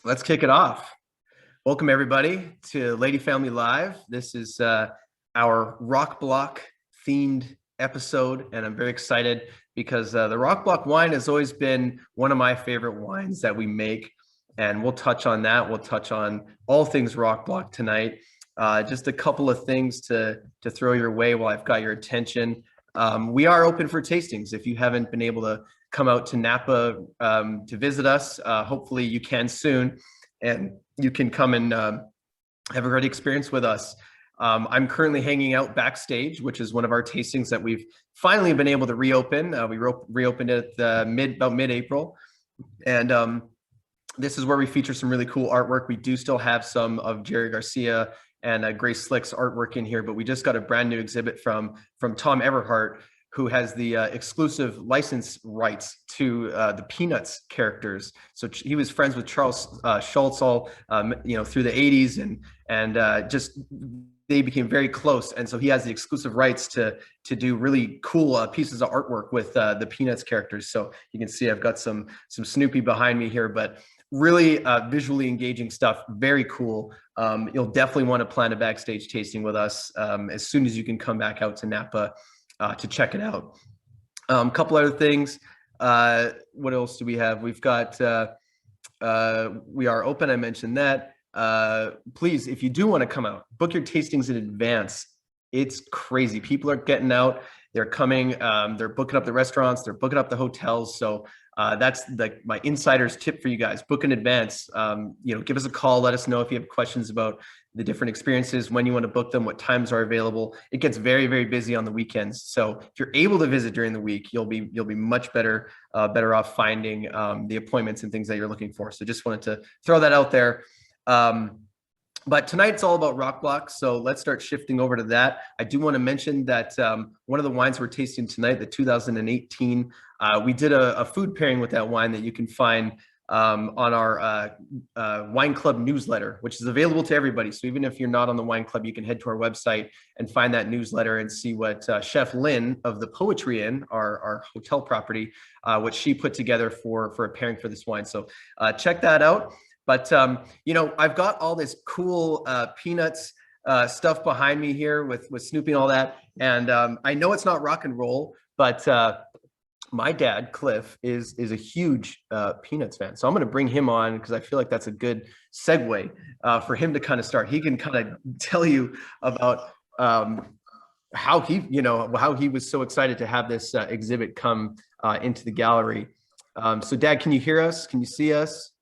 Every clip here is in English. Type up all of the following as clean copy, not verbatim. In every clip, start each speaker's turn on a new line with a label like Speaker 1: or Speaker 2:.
Speaker 1: Let's kick it off. Welcome everybody to Lady Family Live. This is our Rock Block themed episode, and I'm very excited because the Rock Block wine has always been one of my favorite wines that we make, and we'll touch on that. We'll touch on all things Rock Block tonight. Just a couple of things to throw your way while I've got your attention. We are open for tastings. If you haven't been able to come out to Napa to visit us, hopefully you can soon, and you can come and have a great experience with us. I'm currently hanging out backstage, which is one of our tastings that we've finally been able to reopen. We reopened it at about mid-April, and this is where we feature some really cool artwork. We do still have some of Jerry Garcia and Grace Slick's artwork in here, but we just got a brand new exhibit from Tom Everhart, who has the exclusive license rights to the Peanuts characters. So he was friends with Charles Schultz all through the 80s, and just they became very close. And so he has the exclusive rights to do really cool pieces of artwork with the Peanuts characters. So you can see I've got some Snoopy behind me here, but really visually engaging stuff. Very cool. You'll definitely want to plan a backstage tasting with us as soon as you can come back out to Napa to check it out. A couple other things. What else do we have? We've got, we are open. I mentioned that. Please, if you do want to come out, book your tastings in advance. It's crazy. People are getting out. They're coming. They're booking up the restaurants. They're booking up the hotels. So that's my insider's tip for you guys. Book in advance. Give us a call. Let us know if you have questions about the different experiences, when you want to book them, what times are available. It gets very, very busy on the weekends. So if you're able to visit during the week, you'll be much better off finding the appointments and things that you're looking for. So just wanted to throw that out there. But tonight's all about Rock Block, so let's start shifting over to that. I do want to mention that one of the wines we're tasting tonight, the 2018, we did a food pairing with that wine that you can find on our Wine Club newsletter, which is available to everybody. So even if you're not on the Wine Club, you can head to our website and find that newsletter and see what Chef Lynn of the Poetry Inn, our hotel property, what she put together for a pairing for this wine. So check that out. But, I've got all this cool Peanuts stuff behind me here with Snoopy and all that. And I know it's not rock and roll, but my dad, Cliff, is a huge Peanuts fan. So I'm going to bring him on because I feel like that's a good segue for him to kind of start. He can kind of tell you about how he was so excited to have this exhibit come into the gallery. So Dad, can you hear us? Can you see us?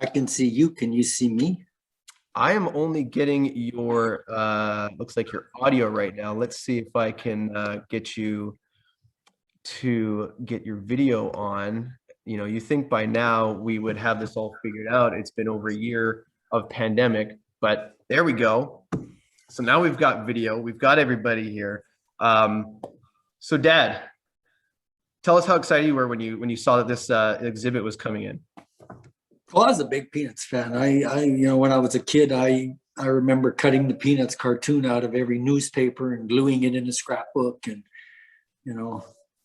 Speaker 2: I can see you. Can you see me?
Speaker 1: I am only getting your, looks like your audio right now. Let's see if I can get you to get your video on. You think by now we would have this all figured out. It's been over a year of pandemic, but there we go. So now we've got video. We've got everybody here. So Dad, tell us how excited you were when you saw that this exhibit was coming in.
Speaker 2: Well, I was a big Peanuts fan. I when I was a kid, I remember cutting the Peanuts cartoon out of every newspaper and gluing it in a scrapbook. And,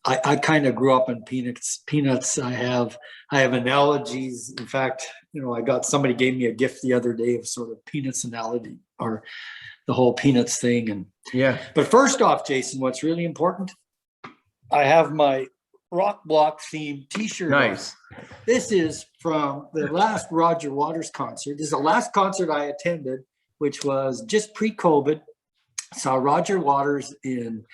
Speaker 2: I kind of grew up on Peanuts. I have analogies. In fact, somebody gave me a gift the other day of sort of Peanuts analogy, or the whole Peanuts thing. And
Speaker 1: yeah.
Speaker 2: But first off, Jason, what's really important, I have my Rock Block themed t-shirt.
Speaker 1: Nice.
Speaker 2: This is from the last Roger Waters concert. This is the last concert I attended, which was just pre-COVID. Saw Roger Waters in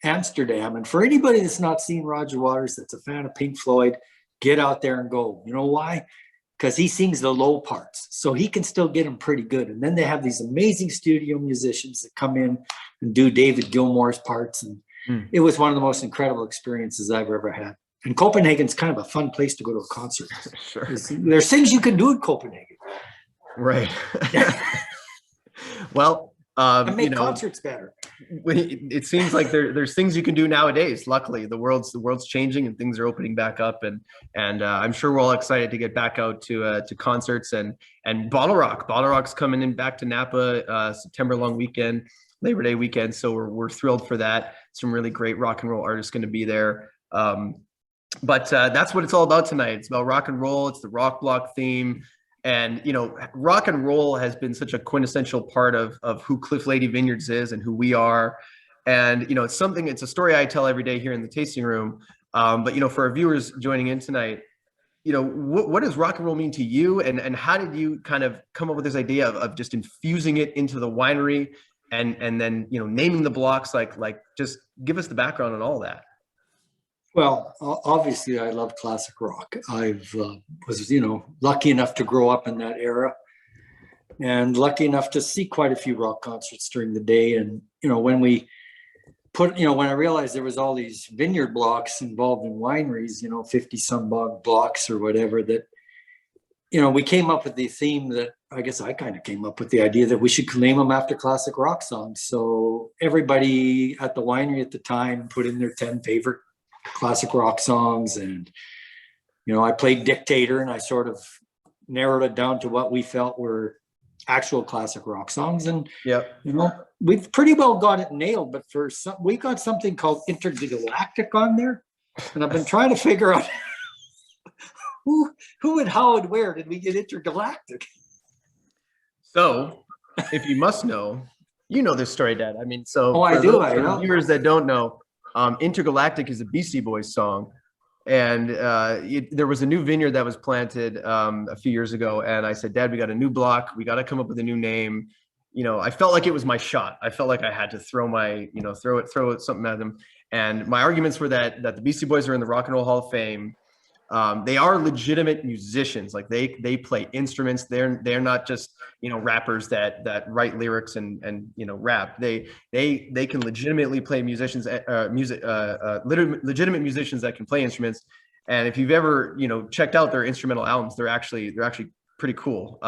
Speaker 2: Amsterdam. And for anybody that's not seen Roger Waters, that's a fan of Pink Floyd, get out there and go. You know why? Because he sings the low parts, so he can still get them pretty good. And then they have these amazing studio musicians that come in and do David Gilmour's parts. And it was one of the most incredible experiences I've ever had. And Copenhagen's kind of a fun place to go to a concert.
Speaker 1: Sure.
Speaker 2: There's things you can do in Copenhagen.
Speaker 1: Right. Well,
Speaker 2: and make concerts better.
Speaker 1: It seems like there's things you can do nowadays. Luckily, the world's changing and things are opening back up, and I'm sure we're all excited to get back out to concerts and Bottle Rock. Bottle Rock's coming in back to Napa September long weekend, Labor Day weekend. So we're thrilled for that. Some really great rock and roll artists going to be there. But that's what it's all about tonight. It's about rock and roll. It's the Rock Block theme. And rock and roll has been such a quintessential part of who Cliff Lady Vineyards is and who we are. And it's a story I tell every day here in the tasting room. But for our viewers joining in tonight, what does rock and roll mean to you, and how did you kind of come up with this idea of just infusing it into the winery, and then naming the blocks? Like just give us the background on all that.
Speaker 2: Well, obviously, I love classic rock. I've was lucky enough to grow up in that era, and lucky enough to see quite a few rock concerts during the day. And when we when I realized there was all these vineyard blocks involved in wineries, 50 some blocks or whatever, that we came up with the theme that I guess I kind of came up with the idea that we should name them after classic rock songs. So everybody at the winery at the time put in their 10 favorite classic rock songs, and I played dictator, and I sort of narrowed it down to what we felt were actual classic rock songs. And we've pretty well got it nailed, but we got something called Intergalactic on there, and I've been trying to figure out who and how and where did we get Intergalactic.
Speaker 1: So if you must know, this story, Dad. I mean, so
Speaker 2: I do. I know.
Speaker 1: Viewers that don't know, Intergalactic is a Beastie Boys song. And there was a new vineyard that was planted a few years ago. And I said, Dad, we got a new block. We got to come up with a new name. I felt like it was my shot. I felt like I had to throw something at them. And my arguments were that the Beastie Boys are in the Rock and Roll Hall of Fame. They are legitimate musicians. Like they play instruments. They're not just rappers that write lyrics and rap. They can legitimately play legitimate musicians that can play instruments. And if you've ever checked out their instrumental albums, they're actually pretty cool.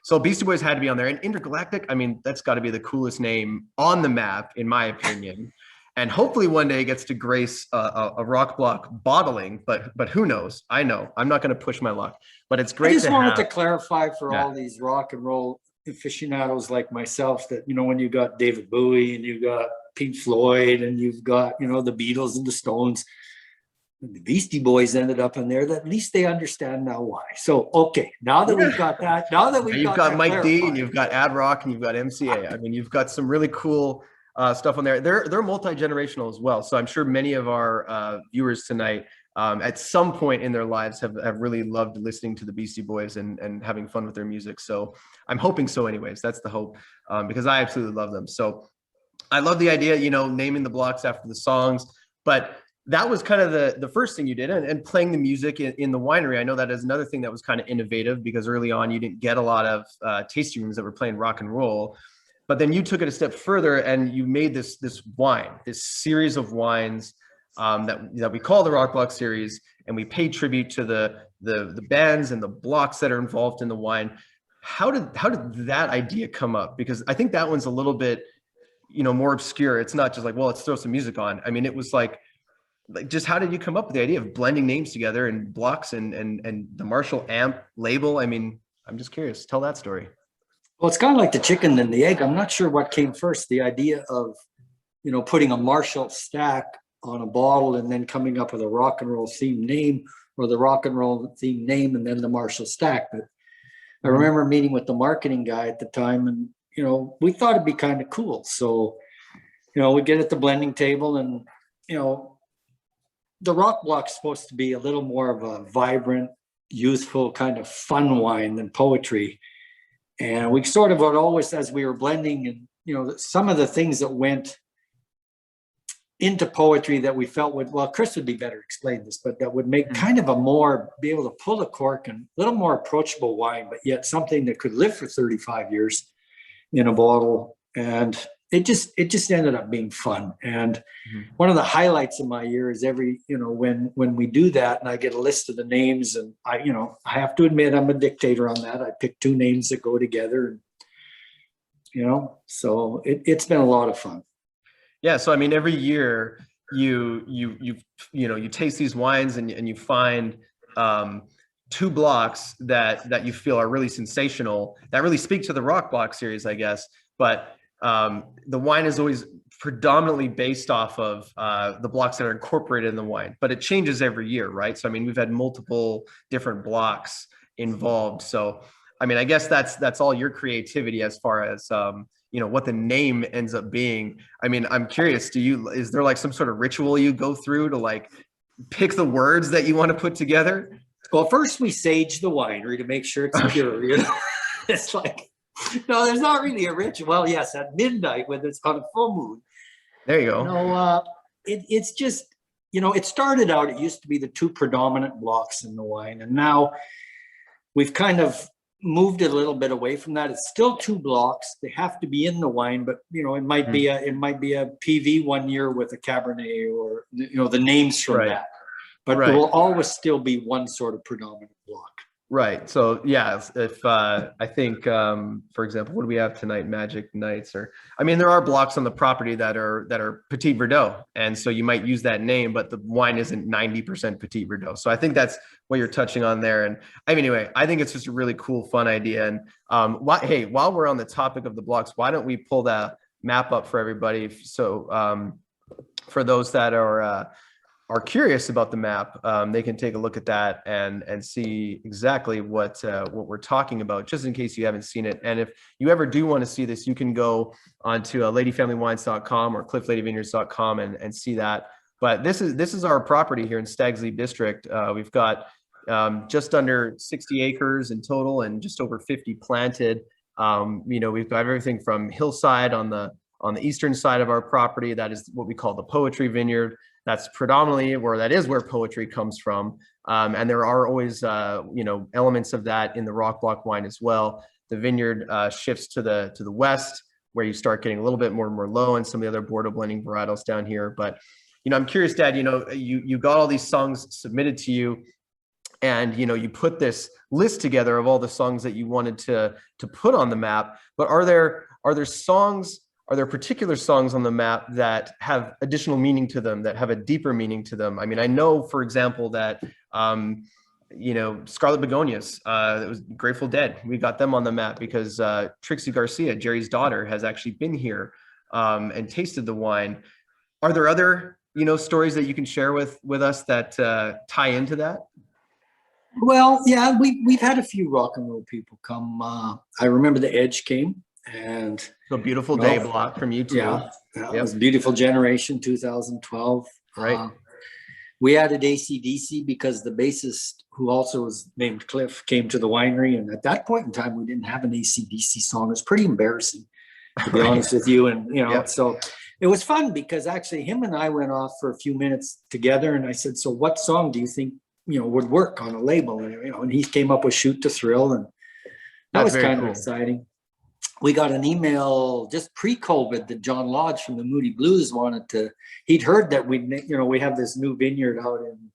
Speaker 1: So Beastie Boys had to be on there. And Intergalactic, I mean, that's got to be the coolest name on the map, in my opinion. And hopefully one day it gets to grace a rock block bottling, but who knows? I know I'm not going to push my luck, but it's great.
Speaker 2: I just wanted to clarify for all these rock and roll aficionados like myself that, when you got David Bowie and you got Pink Floyd and you've got, the Beatles and the Stones, and the Beastie Boys ended up in there, that at least they understand now why. So, okay, now that we've got that,
Speaker 1: you've got Mike D and you've got Ad Rock and you've got MCA. I mean, you've got some really cool stuff on there. They're multi-generational as well. So I'm sure many of our viewers tonight at some point in their lives have really loved listening to the Beastie Boys and having fun with their music. So I'm hoping so anyways. That's the hope, because I absolutely love them. So I love the idea, naming the blocks after the songs, but that was kind of the first thing you did, and playing the music in the winery. I know that is another thing that was kind of innovative, because early on you didn't get a lot of tasting rooms that were playing rock and roll. But then you took it a step further and you made this series of wines that we call the Rock Block series, and we pay tribute to the bands and the blocks that are involved in the wine. How did that idea come up? Because I think that one's a little bit more obscure. It's not just like, well, let's throw some music on. I mean, it was like just how did you come up with the idea of blending names together and blocks and the Marshall amp label? I mean, I'm just curious. Tell that story.
Speaker 2: Well, it's kind of like the chicken and the egg. I'm not sure what came first, the idea of, putting a Marshall stack on a bottle and then coming up with a rock and roll themed name, or the rock and roll themed name and then the Marshall stack. But I remember meeting with the marketing guy at the time, and, we thought it'd be kind of cool. So, we get at the blending table, and, the Rock Block's supposed to be a little more of a vibrant, youthful kind of fun wine than poetry. And we sort of would always, as we were blending, and some of the things that went into poetry that we felt Chris would be better explain this, but that would make kind of be able to pull the cork, and a little more approachable wine, but yet something that could live for 35 years in a bottle. And it just ended up being fun. And one of the highlights of my year is when we do that, and I get a list of the names, and I have to admit I'm a dictator on that. I pick 2 names that go together, and so it's been a lot of fun.
Speaker 1: Yeah. So I mean, every year you taste these wines, and you find 2 blocks that you feel are really sensational, that really speak to the Rock Block series, I guess. But the wine is always predominantly based off of the blocks that are incorporated in the wine, but it changes every year, right? So I mean, we've had multiple different blocks involved. So, I mean, I guess that's all your creativity as far as, what the name ends up being. I mean, I'm curious, is there like some sort of ritual you go through to like pick the words that you want to put together?
Speaker 2: Well, first we sage the winery to make sure it's pure. It's like, no, there's not really a ritual. Well, yes, at midnight when it's on a full moon.
Speaker 1: There you go.
Speaker 2: It's just, it started out, it used to be the two predominant blocks in the wine. And now we've kind of moved it a little bit away from that. It's still two blocks. They have to be in the wine, but it might be a PV 1 year with a Cabernet, or the names from that. But it will always still be one sort of predominant block.
Speaker 1: Right. So yeah, if I think, for example, what do we have tonight? Magic Nights, there are blocks on the property that are Petit Verdot, and so you might use that name, but the wine isn't 90% Petit Verdot. So I think that's what you're touching on there. And anyway, I think it's just a really cool, fun idea. And while we're on the topic of the blocks, why don't we pull that map up for everybody? So for those that are curious about the map, they can take a look at that and see exactly what we're talking about, just in case you haven't seen it. And if you ever do want to see this, you can go onto ladyfamilywines.com or cliffladyvineyards.com and see that. But this is our property here in Stags Leap District. We've got just under 60 acres in total and just over 50 planted. We've got everything from hillside on the eastern side of our property. That is what we call the poetry vineyard. That's predominantly that is where poetry comes from. And there are always, elements of that in the rock block wine as well. The vineyard shifts to the west, where you start getting a little bit more Merlot and some of the other Bordeaux blending varietals down here. But, I'm curious, Dad, you got all these songs submitted to you, and, you put this list together of all the songs that you wanted to put on the map. But are there particular songs on the map that have additional meaning to them, that have a deeper meaning to them? I mean, I know, for example, that, Scarlet Begonias, that was Grateful Dead. We got them on the map because Trixie Garcia, Jerry's daughter, has actually been here and tasted the wine. Are there other, stories that you can share with us that tie into that?
Speaker 2: Well, yeah, we've had a few rock and roll people come. I remember The Edge came. And
Speaker 1: so Beautiful Day block from you too.
Speaker 2: Yeah, it was Beautiful Generation 2012.
Speaker 1: Right.
Speaker 2: We added AC/DC because the bassist, who also was named Cliff, came to the winery, and at that point in time, we didn't have an AC/DC song. It was pretty embarrassing, to be honest with you. And so it was fun because actually him and I went off for a few minutes together, and I said, "So what song do you think would work on a label?" And he came up with "Shoot to Thrill," and that was kind of exciting. We got an email just pre-COVID that John Lodge from the Moody Blues he'd heard that we have this new vineyard out in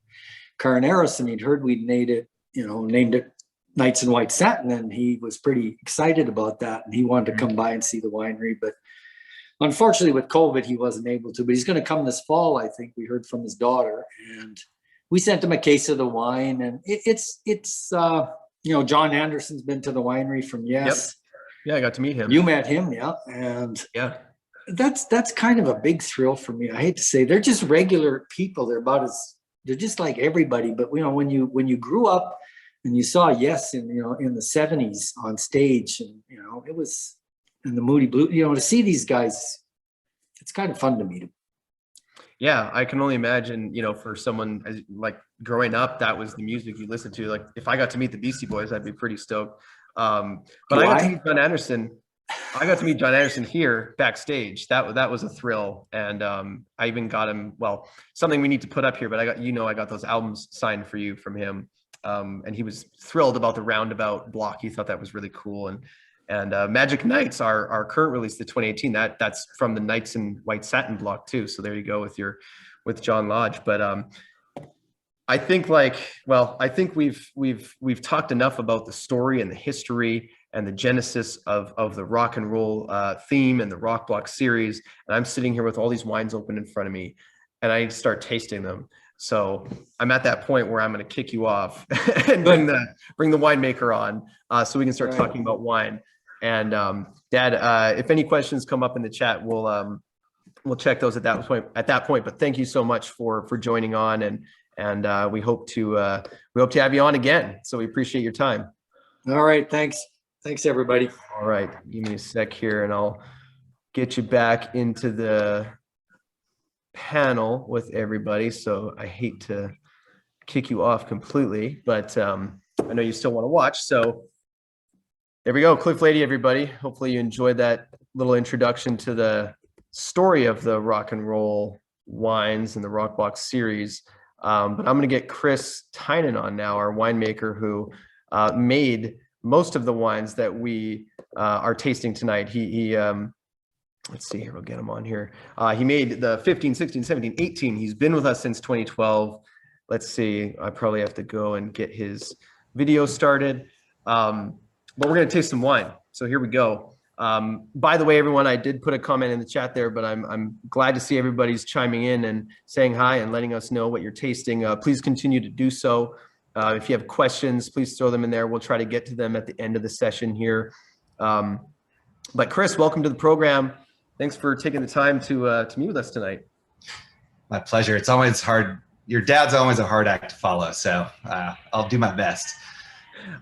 Speaker 2: Carneros, and he'd heard we'd named it Nights in White Satin, and he was pretty excited about that, and he wanted to come by and see the winery. But unfortunately with COVID, he wasn't able to, but he's going to come this fall. I think we heard from his daughter, and we sent him a case of the wine, and it's John Anderson's been to the winery from Yes. Yep.
Speaker 1: Yeah, I got to meet him.
Speaker 2: You met him, yeah. And
Speaker 1: yeah,
Speaker 2: that's kind of a big thrill for me. I hate to say, they're just regular people. They're just like everybody. But when you grew up and you saw Yes in the 70s on stage, and it was in the Moody Blue, to see these guys, it's kind of fun to meet them.
Speaker 1: Yeah, I can only imagine, for someone like growing up, that was the music you listened to. Like if I got to meet the Beastie Boys, I'd be pretty stoked. But I got to meet John Anderson. I got to meet John Anderson here backstage. That was a thrill. And I even got him, something we need to put up here, but I got those albums signed for you from him. And he was thrilled about the Roundabout block. He thought that was really cool. And Magic Nights, our current release, the 2018, that's from the Nights in White Satin block too. So there you go with John Lodge. But I think we've talked enough about the story and the history and the genesis of the rock and roll theme and the rock block series. And I'm sitting here with all these wines open in front of me, and I start tasting them. So I'm at that point where I'm going to kick you off and bring the winemaker on, so we can start talking about wine. And Dad, if any questions come up in the chat, we'll check those at that point. But thank you so much for joining on and we hope to have you on again. So we appreciate your time.
Speaker 2: All right, thanks everybody.
Speaker 1: All right, give me a sec here, and I'll get you back into the panel with everybody. So I hate to kick you off completely, but I know you still want to watch. So there we go, Cliff Lede, everybody. Hopefully you enjoyed that little introduction to the story of the rock and roll wines and the Rock Block series. But I'm going to get Chris Tynan on now, our winemaker who made most of the wines that we are tasting tonight. He let's see here, we'll get him on here. He made the 15, 16, 17, 18. He's been with us since 2012. Let's see, I probably have to go and get his video started. But we're going to taste some wine. So here we go. By the way, everyone, I did put a comment in the chat there, but I'm glad to see everybody's chiming in and saying hi and letting us know what you're tasting. Please continue to do so. If you have questions, please throw them in there. We'll try to get to them at the end of the session here. But Chris, welcome to the program. Thanks for taking the time to meet with us tonight.
Speaker 3: My pleasure. It's always hard. Your dad's always a hard act to follow, so I'll do my best.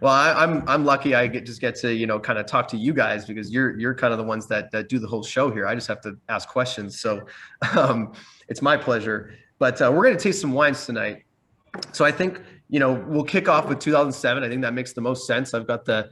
Speaker 1: Well, I'm lucky. I just get to kind of talk to you guys because you're kind of the ones that do the whole show here. I just have to ask questions, so it's my pleasure. But we're going to taste some wines tonight. So I think we'll kick off with 2007. I think that makes the most sense. I've got the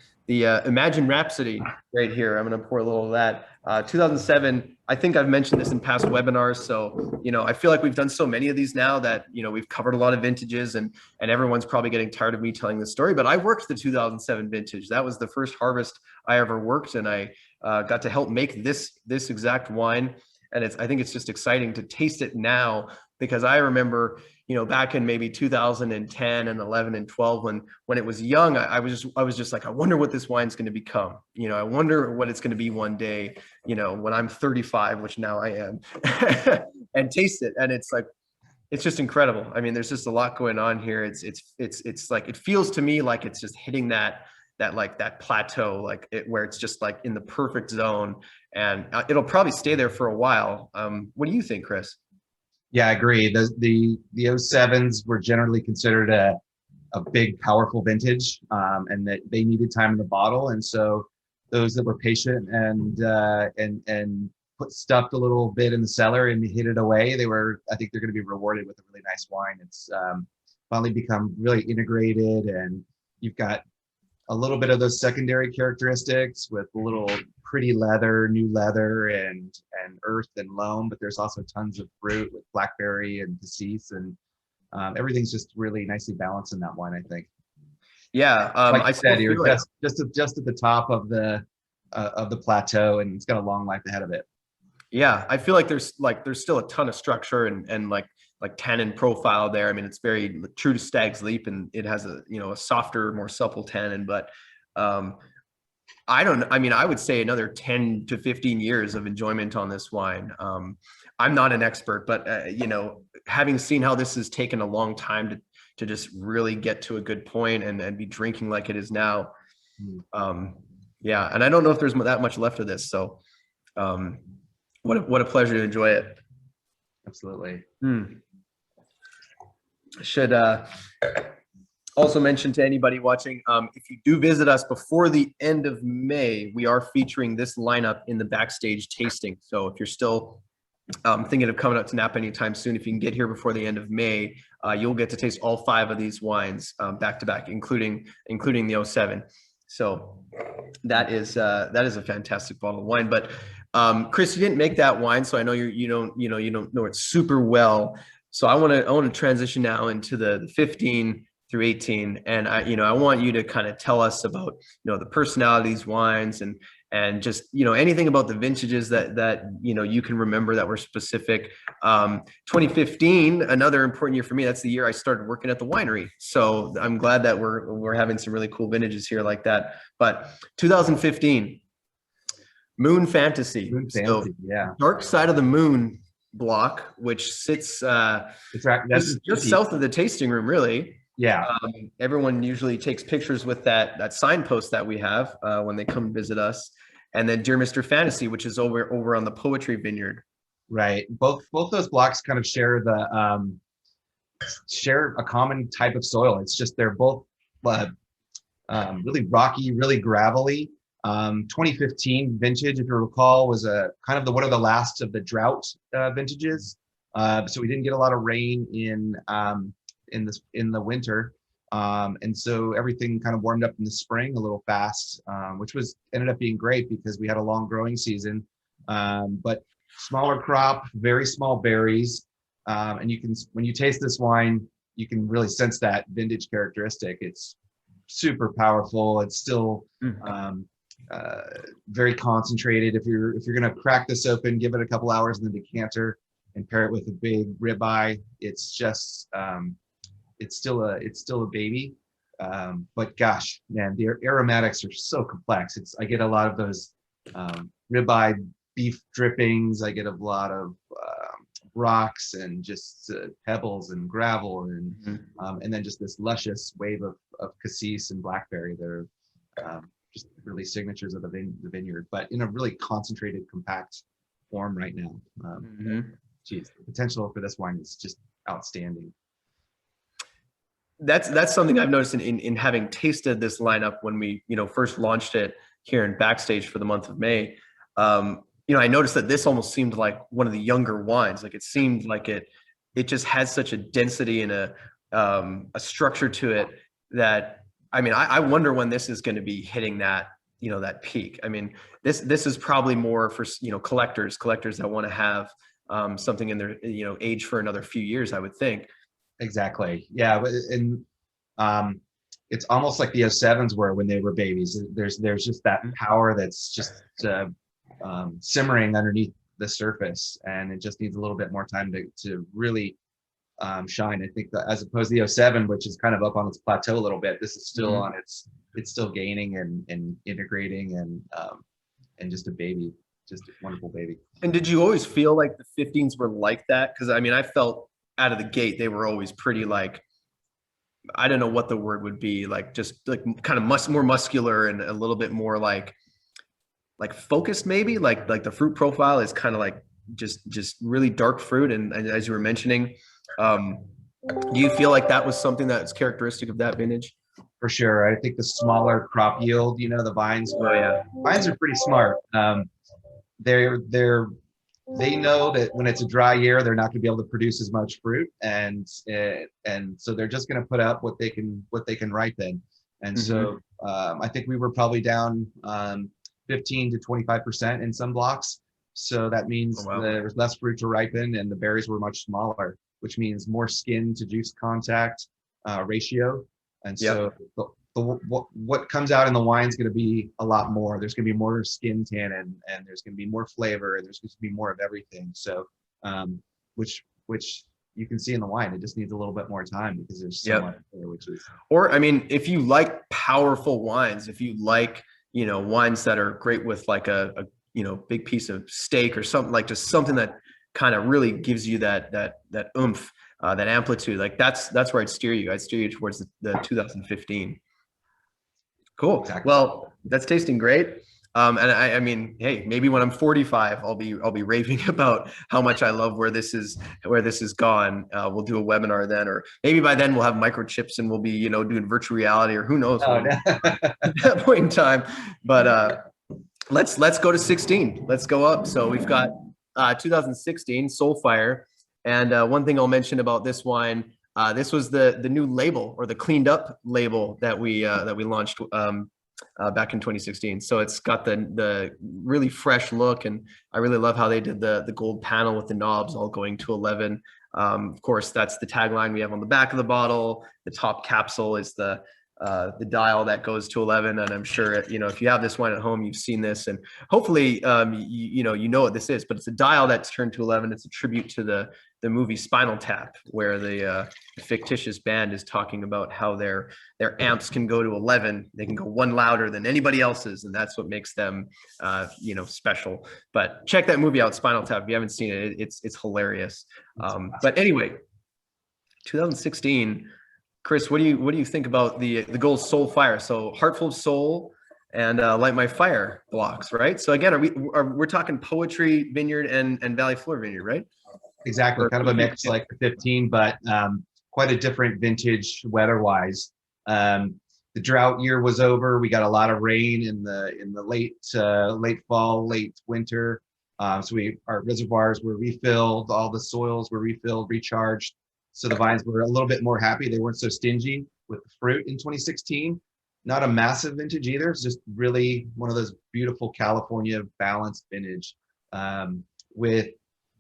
Speaker 1: Imagine Rhapsody right here. I'm going to pour a little of that. 2007, I think I've mentioned this in past webinars. So, I feel like we've done so many of these now that, we've covered a lot of vintages and everyone's probably getting tired of me telling this story, but I worked the 2007 vintage. That was the first harvest I ever worked. And I got to help make this exact wine. And I think it's just exciting to taste it now because I remember, back in maybe 2010 and 11 and 12, when it was young, I was just like, I wonder what this wine's going to become. I wonder what it's going to be one day, when I'm 35, which now I am, and taste it. And it's like, it's just incredible. I mean, there's just a lot going on here. It's like, it feels to me like it's just hitting that plateau, where it's just like in the perfect zone, and it'll probably stay there for a while. What do you think, Chris?
Speaker 3: Yeah, I agree. The 07s were generally considered a big, powerful vintage, and that they needed time in the bottle. And so those that were patient and stuffed a little bit in the cellar and hid it away, I think they're going to be rewarded with a really nice wine. It's finally become really integrated, and you've got a little bit of those secondary characteristics with a little pretty leather, new leather, and earth and loam, but there's also tons of fruit with blackberry and cassis, and everything's just really nicely balanced in that wine, I think.
Speaker 1: Yeah,
Speaker 3: like I said, you're just at the top of the plateau, and it's got a long life ahead of it.
Speaker 1: Yeah, I feel like there's still a ton of structure and like tannin profile there. I mean, it's very true to Stag's Leap, and it has a softer, more supple tannin. But I would say another 10 to 15 years of enjoyment on this wine. I'm not an expert, but having seen how this has taken a long time to just really get to a good point and be drinking like it is now. Yeah, and I don't know if there's that much left of this. So what a pleasure to enjoy it.
Speaker 3: Absolutely.
Speaker 1: Should also mention to anybody watching, if you do visit us before the end of May, we are featuring this lineup in the backstage tasting. So if you're still thinking of coming out to Napa anytime soon, if you can get here before the end of May, you'll get to taste all 5 of these wines back to back, including the 07. So that is a fantastic bottle of wine. But Chris, you didn't make that wine, so I know you don't know it super well. So I want to transition now into the 15 through 18, and I want you to kind of tell us about the personality of these wines and just anything about the vintages that you can remember that were specific. 2015, another important year for me. That's the year I started working at the winery. So I'm glad that we're having some really cool vintages here like that. But 2015, Moon Fantasy. So,
Speaker 3: yeah.
Speaker 1: Dark Side of the Moon block, which sits that's just south of the tasting room, really.
Speaker 3: Yeah.
Speaker 1: Everyone usually takes pictures with that signpost that we have when they come visit us. And then Dear Mr. Fantasy, which is over on the Poetry Vineyard.
Speaker 3: Right. Both those blocks kind of share the share a common type of soil. It's just they're both really rocky, really gravelly. 2015 vintage, if you recall, was a kind of one of the last of the drought vintages. So we didn't get a lot of rain in the winter. And so everything kind of warmed up in the spring a little fast, which ended up being great because we had a long growing season. But smaller crop, very small berries. And when you taste this wine, you can really sense that vintage characteristic. It's super powerful. It's still very concentrated. If you're gonna crack this open, give it a couple hours in the decanter and pair it with a big ribeye, it's just it's still a baby. But gosh, man, the aromatics are so complex. I get a lot of those ribeye beef drippings. I get a lot of rocks and just pebbles and gravel and then just this luscious wave of cassis and blackberry that are just really signatures of the vineyard, but in a really concentrated, compact form right now. Geez, the potential for this wine is just outstanding.
Speaker 1: That's something I've noticed in having tasted this lineup when we first launched it here in Backstage for the month of May. I noticed that this almost seemed like one of the younger wines. Like it seemed like it just has such a density and a structure to it that, I mean, I wonder when this is going to be hitting that, that peak. I mean, this is probably more for, collectors that want to have something in their, age for another few years, I would think.
Speaker 3: Exactly. Yeah. And it's almost like the 07s were when they were babies. There's just that power that's just simmering underneath the surface, and it just needs a little bit more time to really shine. I think that as opposed to the 07, which is kind of up on its plateau a little bit, this is still on it's still gaining and integrating and just a baby, just a wonderful baby.
Speaker 1: And did you always feel like the 15s were like that? Because I mean, I felt out of the gate they were always pretty, like, I don't know what the word would be, like just like kind of more muscular and a little bit more like focused, maybe like the fruit profile is kind of like just really dark fruit. And as you were mentioning, do you feel like that was something that's characteristic of that vintage?
Speaker 3: For sure. I think the smaller crop yield, the vines vines are pretty smart. They know that when it's a dry year, they're not going to be able to produce as much fruit, and so they're just going to put up what they can ripen. And so I think we were probably down 15 to 25% in some blocks. So that means there's less fruit to ripen, and the berries were much smaller, which means more skin to juice contact ratio. And so what comes out in the wine is going to be a lot more. There's going to be more skin tannin, and there's going to be more flavor, and there's going to be more of everything. So, which you can see in the wine. It just needs a little bit more time because there's so much there, which is.
Speaker 1: Or I mean, if you like powerful wines, if you like wines that are great with like a big piece of steak or something, like just something that kind of really gives you that oomph, that amplitude, like that's where I'd steer you. I'd steer you towards the 2015. Cool.
Speaker 3: Exactly.
Speaker 1: Well, that's tasting great. And I mean, hey, maybe when I'm 45, I'll be raving about how much I love where this is gone. We'll do a webinar then, or maybe by then we'll have microchips and we'll be, doing virtual reality, or who knows at that point in time. But let's go to 16. Let's go up. So we've got 2016 Soulfire, and one thing I'll mention about this wine. This was the new label, or the cleaned up label that we launched back in 2016. So it's got the really fresh look, and I really love how they did the gold panel with the knobs all going to 11. Of course, that's the tagline we have on the back of the bottle. The top capsule is the dial that goes to 11, and I'm sure if you have this wine at home, you've seen this, and hopefully you know what this is. But it's a dial that's turned to 11. It's a tribute to the movie Spinal Tap, where the fictitious band is talking about how their amps can go to 11. They can go one louder than anybody else's, and that's what makes them special. But check that movie out, Spinal Tap, if you haven't seen it. It's hilarious. But anyway, 2016. Chris, what do you think about the gold Soulfire? So Heart Full of Soul and Light My Fire blocks, right? So again, we're talking Poetry Vineyard and Valley Floor Vineyard, right?
Speaker 3: Exactly, kind of a mix like the 15, but quite a different vintage weather-wise. The drought year was over. We got a lot of rain in the late fall, late winter. So our reservoirs were refilled, all the soils were refilled, recharged. So the vines were a little bit more happy. They weren't so stingy with the fruit in 2016. Not a massive vintage either. It's just really one of those beautiful California balanced vintage with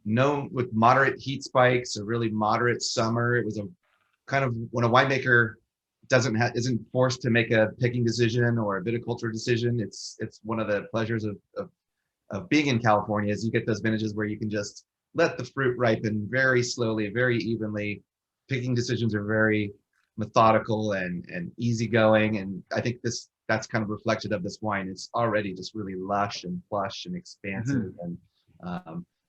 Speaker 3: moderate heat spikes, a really moderate summer. It was a kind of when a winemaker isn't forced to make a picking decision or a viticulture decision. It's one of the pleasures of being in California is you get those vintages where you can just let the fruit ripen very slowly, very evenly. Picking decisions are very methodical and easygoing. And I think that's kind of reflected of this wine. It's already just really lush and plush and expansive and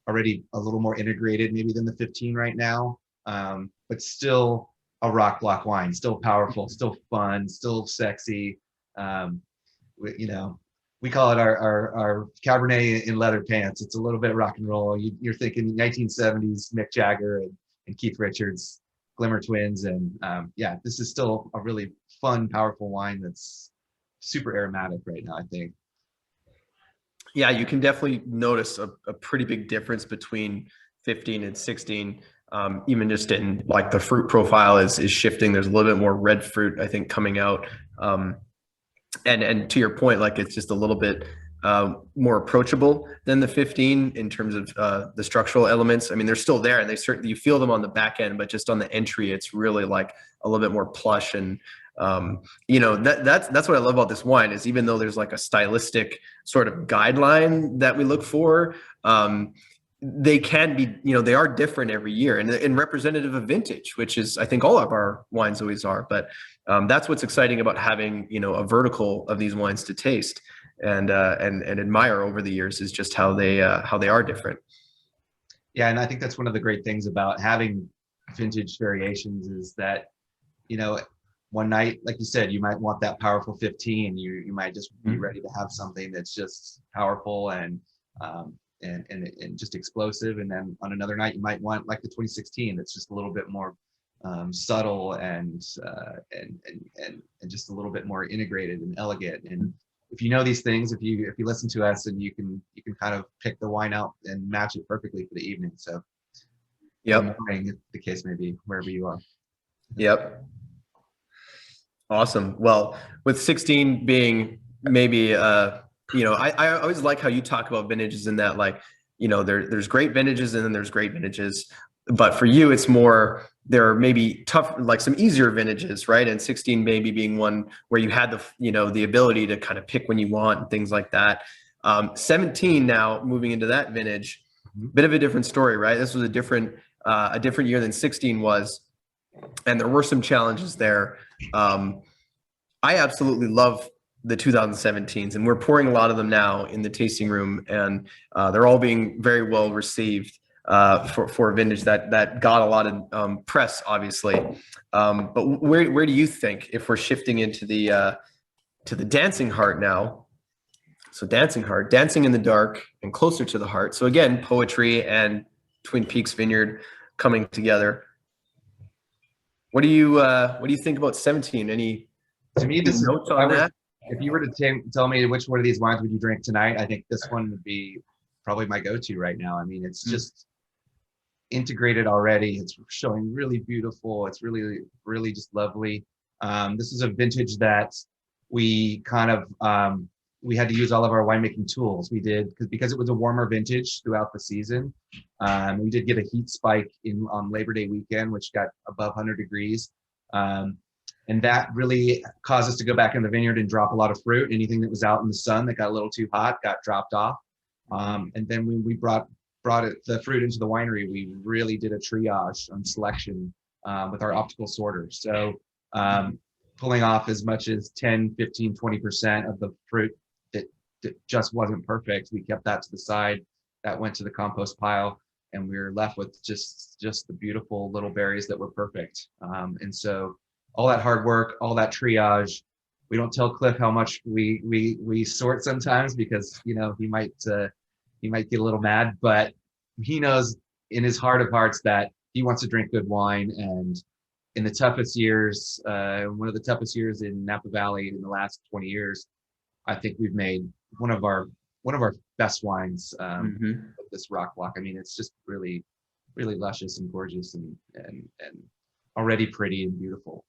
Speaker 3: already a little more integrated maybe than the 15 right now, but still a rock block wine, still powerful, still fun, still sexy. We call it our Cabernet in leather pants. It's a little bit rock and roll. You're thinking 1970s Mick Jagger and Keith Richards, Glimmer Twins. And this is still a really fun, powerful wine that's super aromatic right now, I think.
Speaker 1: Yeah, you can definitely notice a pretty big difference between 15 and 16. Even just in like the fruit profile is shifting. There's a little bit more red fruit, I think, coming out. And to your point, like it's just a little bit more approachable than the 15 in terms of the structural elements. I mean, they're still there and they certainly, you feel them on the back end, but just on the entry, it's really like a little bit more plush. And, that's what I love about this wine is even though there's like a stylistic sort of guideline that we look for, they can be, they are different every year and representative of vintage, which is, I think all of our wines always are. But that's what's exciting about having, a vertical of these wines to taste and admire over the years is just how they are different.
Speaker 3: Yeah, and I think that's one of the great things about having vintage variations is that, one night, like you said, you might want that powerful 15. You might just be ready to have something that's just powerful and just explosive. And then on another night, you might want like the 2016 that's just a little bit more subtle and just a little bit more integrated and elegant. And if you know these things, if you listen to us, and you can kind of pick the wine out and match it perfectly for the evening. So morning, the case may be wherever you are.
Speaker 1: Yep. Awesome. Well, with 16 being maybe I always like how you talk about vintages in that, like, there's great vintages and then there's great vintages. But for you, it's more, there are maybe tough, like some easier vintages, right? And 16 maybe being one where you had the ability to kind of pick when you want and things like that. 17 now moving into that vintage, bit of a different story, right? This was a different year than 16 was. And there were some challenges there. I absolutely love the 2017s, and we're pouring a lot of them now in the tasting room, and they're all being very well received for a vintage that got a lot of press, obviously. But where do you think, if we're shifting into the Dancing Heart now? So Dancing Heart, dancing in the dark and closer to the heart. So again, poetry and Twin Peaks Vineyard coming together. What do you think about 17? Any notes on that?
Speaker 3: If you were to tell me which one of these wines would you drink tonight, I think this one would be probably my go-to right now. I mean, it's just integrated already. It's showing really beautiful. It's really, really just lovely. This is a vintage that we kind of we had to use all of our winemaking tools. We did because it was a warmer vintage throughout the season. We did get a heat spike on Labor Day weekend, which got above 100 degrees. And that really caused us to go back in the vineyard and drop a lot of fruit. Anything that was out in the sun that got a little too hot got dropped off. And then when we brought the fruit into the winery, we really did a triage on selection with our optical sorter. So pulling off as much as 10, 15, 20% of the fruit that just wasn't perfect, we kept that to the side. That went to the compost pile, and we were left with just the beautiful little berries that were perfect. And so all that hard work, all that triage, we don't tell Cliff how much we sort sometimes because he might get a little mad, but he knows in his heart of hearts that he wants to drink good wine, and in the toughest years, one of the toughest years in Napa Valley in the last 20 years, I think we've made one of our best wines with this rock block. I mean, it's just really, really luscious and gorgeous and already pretty and beautiful.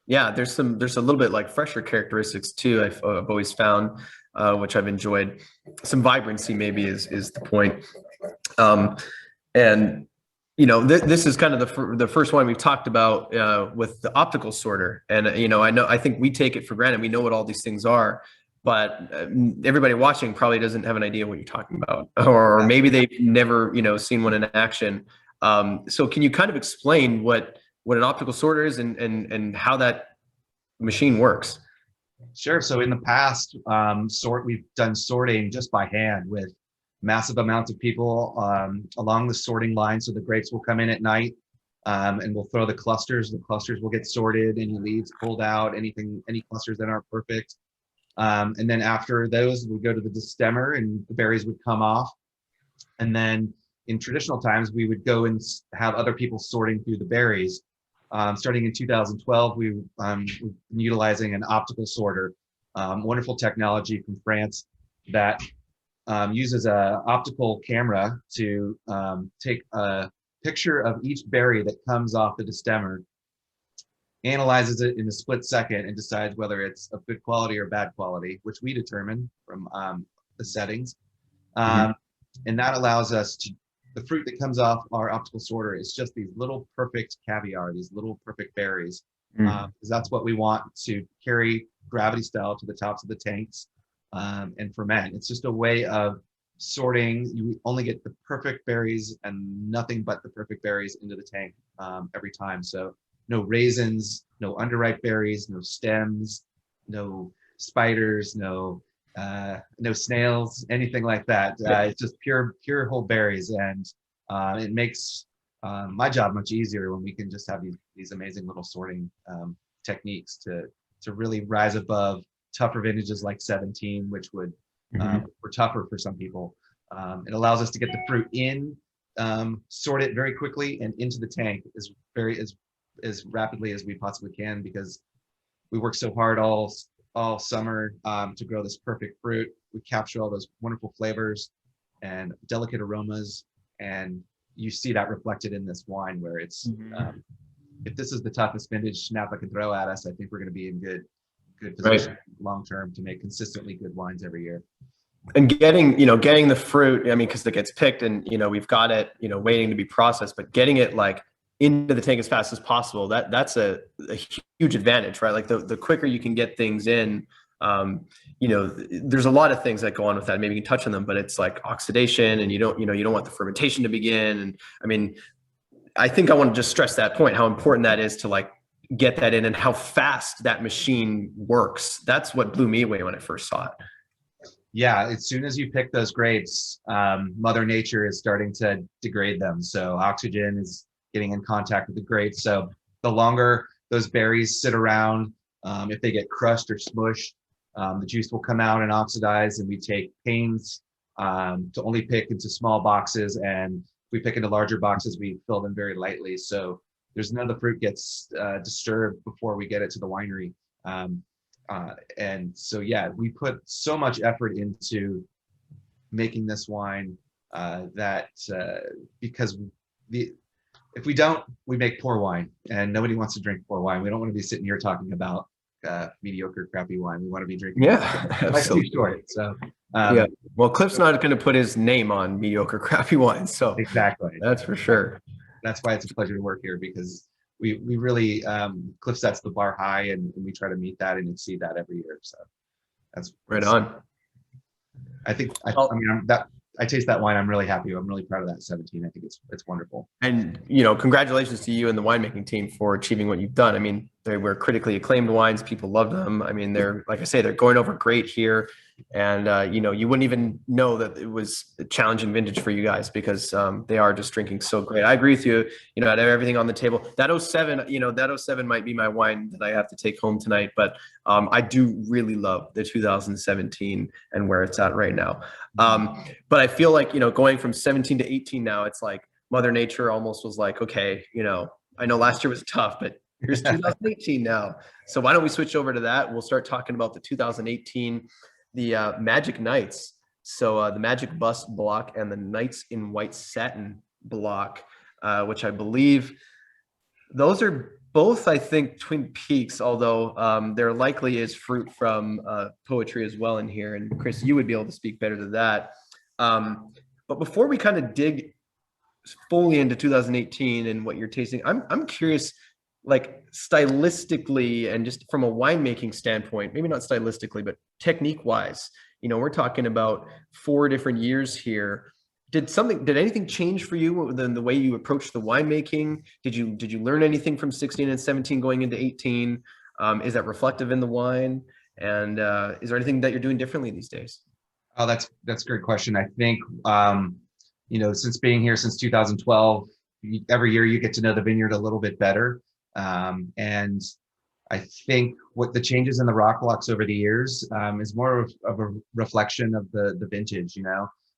Speaker 1: Yeah, there's a little bit like fresher characteristics too. I've always found, which I've enjoyed. Some vibrancy maybe is the point. And you know, this is kind of the first one we've talked about with the optical sorter. And you know, I think we take it for granted. We know what all these things are, but everybody watching probably doesn't have an idea what you're talking about, or maybe they've never, you know, seen one in action. So can you kind of explain what an optical sorter is and how that machine works?
Speaker 3: Sure. So in the past, we've done sorting just by hand with massive amounts of people along the sorting line. So the grapes will come in at night and we'll throw the clusters. The clusters will get sorted, any leaves pulled out, any clusters that aren't perfect. And then after those, we go to the destemmer and the berries would come off. And then in traditional times, we would go and have other people sorting through the berries. Starting in 2012, we've been utilizing an optical sorter, wonderful technology from France that uses an optical camera to take a picture of each berry that comes off the destemmer, analyzes it in a split second, and decides whether it's of good quality or bad quality, which we determine from the settings. And that allows us to, the fruit that comes off our optical sorter is just these little perfect caviar, these little perfect berries, because that's what we want to carry gravity style to the tops of the tanks and ferment. It's just a way of sorting. You only get the perfect berries and nothing but the perfect berries into the tank every time. So no raisins, no underripe berries, no stems, no spiders, no snails, anything like that. It's just pure whole berries, and it makes my job much easier when we can just have these amazing little sorting techniques to really rise above tougher vintages like 17, which were tougher for some people. It allows us to get the fruit in, sort it very quickly, and into the tank as rapidly as we possibly can, because we work so hard all summer to grow this perfect fruit. We capture all those wonderful flavors and delicate aromas, and you see that reflected in this wine where it's if this is the toughest vintage Napa can throw at us, I think we're going to be in good position long term to make consistently good wines every year.
Speaker 1: And getting the fruit, I mean, because it gets picked and, you know, we've got it, you know, waiting to be processed, but getting it like into the tank as fast as possible, that's a huge advantage, right? Like the quicker you can get things in, you know, there's a lot of things that go on with that. Maybe you can touch on them, but it's like oxidation, and you don't want the fermentation to begin. And I mean, I think I want to just stress that point, how important that is to like get that in and how fast that machine works. That's what blew me away when I first saw it.
Speaker 3: Yeah, as soon as you pick those grapes, Mother Nature is starting to degrade them. So oxygen is getting in contact with the grapes. So the longer those berries sit around, if they get crushed or smushed, the juice will come out and oxidize, and we take pains to only pick into small boxes, and if we pick into larger boxes, we fill them very lightly. So there's none of the fruit gets disturbed before we get it to the winery. And so, yeah, we put so much effort into making this wine that because if we don't, we make poor wine, and nobody wants to drink poor wine. We don't want to be sitting here talking about mediocre, crappy wine. We want to be drinking. Life's too short. So
Speaker 1: yeah. Well, Cliff's not going to put his name on mediocre, crappy wine. So
Speaker 3: exactly,
Speaker 1: that's for sure.
Speaker 3: That's why it's a pleasure to work here, because we really Cliff sets the bar high, and we try to meet that and exceed that every year. So that's
Speaker 1: on.
Speaker 3: I think I taste that wine. I'm really happy. I'm really proud of that 17. I think it's wonderful.
Speaker 1: And, you know, congratulations to you and the winemaking team for achieving what you've done. I mean, they were critically acclaimed wines. People loved them. I mean, they're, like I say, they're going over great here. And, you know, you wouldn't even know that it was a challenging vintage for you guys, because they are just drinking so great. I agree with you. You know, out of everything on the table, that 07, you know, that 07 might be my wine that I have to take home tonight. But I do really love the 2017 and where it's at right now. But I feel like, you know, going from 17 to 18 now, it's like Mother Nature almost was like, okay, you know, I know last year was tough, but here's 2018 now. So why don't we switch over to that? We'll start talking about the 2018, the Magic Nights. So the Magic Bust block and the Knights in White Satin block, which I believe those are both, I think, Twin Peaks, although there likely is fruit from poetry as well in here. And Chris, you would be able to speak better to that. But before we kind of dig fully into 2018 and what you're tasting, I'm curious, like stylistically and just from a winemaking standpoint, maybe not stylistically, but technique wise, we're talking about 4 different years here. Did anything change for you than the way you approach the winemaking? Did you learn anything from 16 and 17 going into 18? Is that reflective in the wine? And is there anything that you're doing differently these days?
Speaker 3: Oh, that's a great question. I think, since being here since 2012, every year you get to know the vineyard a little bit better. And I think what the changes in the rock blocks over the years is more of a reflection of the vintage,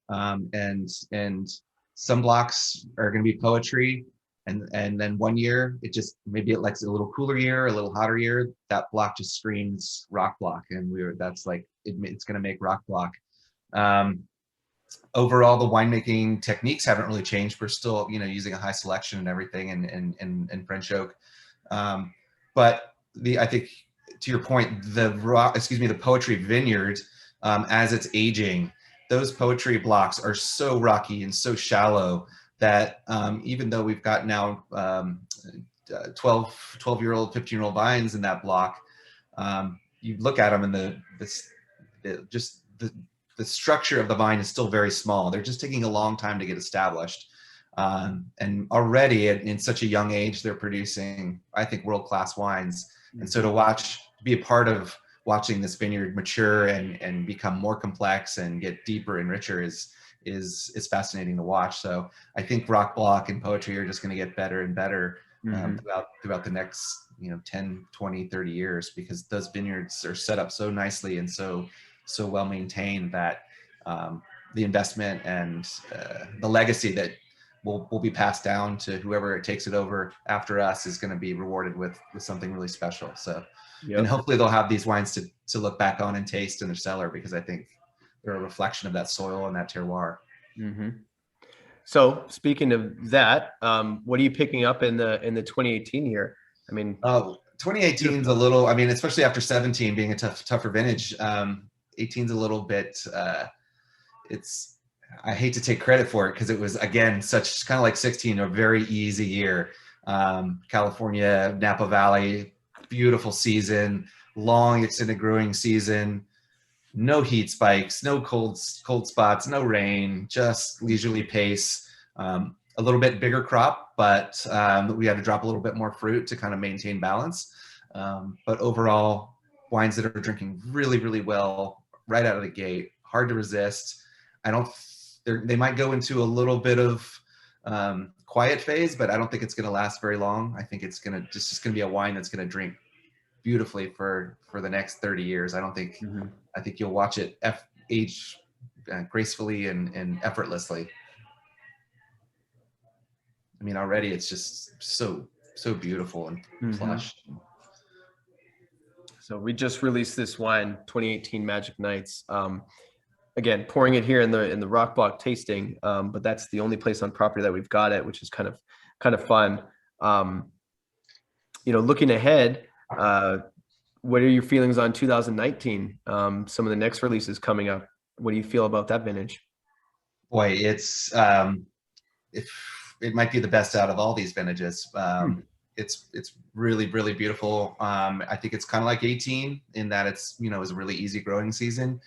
Speaker 3: and some blocks are going to be poetry. And then one year, maybe it likes a little cooler year, a little hotter year, that block just screams rock block. And it's going to make rock block. Overall, the winemaking techniques haven't really changed. We're still, using a high selection and everything and French oak. But I think to your point, the poetry vineyard, as it's aging, those poetry blocks are so rocky and so shallow that even though we've got now 12-year-old, 15-year-old vines in that block, you look at them and the structure of the vine is still very small. They're just taking a long time to get established. And already in such a young age, they're producing, I think, world-class wines. And so to be a part of watching this vineyard mature and become more complex and get deeper and richer is fascinating to watch. So I think rock block and poetry are just going to get better and better throughout the next 10, 20, 30 years, because those vineyards are set up so nicely and so well maintained that the investment and the legacy that will be passed down to whoever takes it over after us is going to be rewarded with something really special. So, and hopefully they'll have these wines to look back on and taste in their cellar, because I think they're a reflection of that soil and that terroir.
Speaker 1: Mm-hmm. So speaking of that, what are you picking up in the 2018 year? I mean,
Speaker 3: 2018 is a little, especially after 17 being a tougher vintage, 18's a little bit, I hate to take credit for it because it was, again, such kind of like 16, a very easy year. California, Napa Valley, beautiful season, long extended growing season, no heat spikes, no cold spots, no rain, just leisurely pace. A little bit bigger crop, but we had to drop a little bit more fruit to kind of maintain balance. But overall, wines that are drinking really, really well right out of the gate, hard to resist. They might go into a little bit of quiet phase, but I don't think it's going to last very long. I think it's just going to be a wine that's going to drink beautifully for the next 30 years. I think you'll watch it age gracefully and effortlessly. Already it's just so beautiful and plush.
Speaker 1: So we just released this wine, 2018 Magic Nights. Again, pouring it here in the rock block tasting, but that's the only place on property that we've got it, which is kind of fun. Looking ahead, what are your feelings on 2019? Some of the next releases coming up. What do you feel about that vintage?
Speaker 3: Boy, it might be the best out of all these vintages. It's really, really beautiful. I think it's kind of like 18 in that it's, it was a really easy growing season.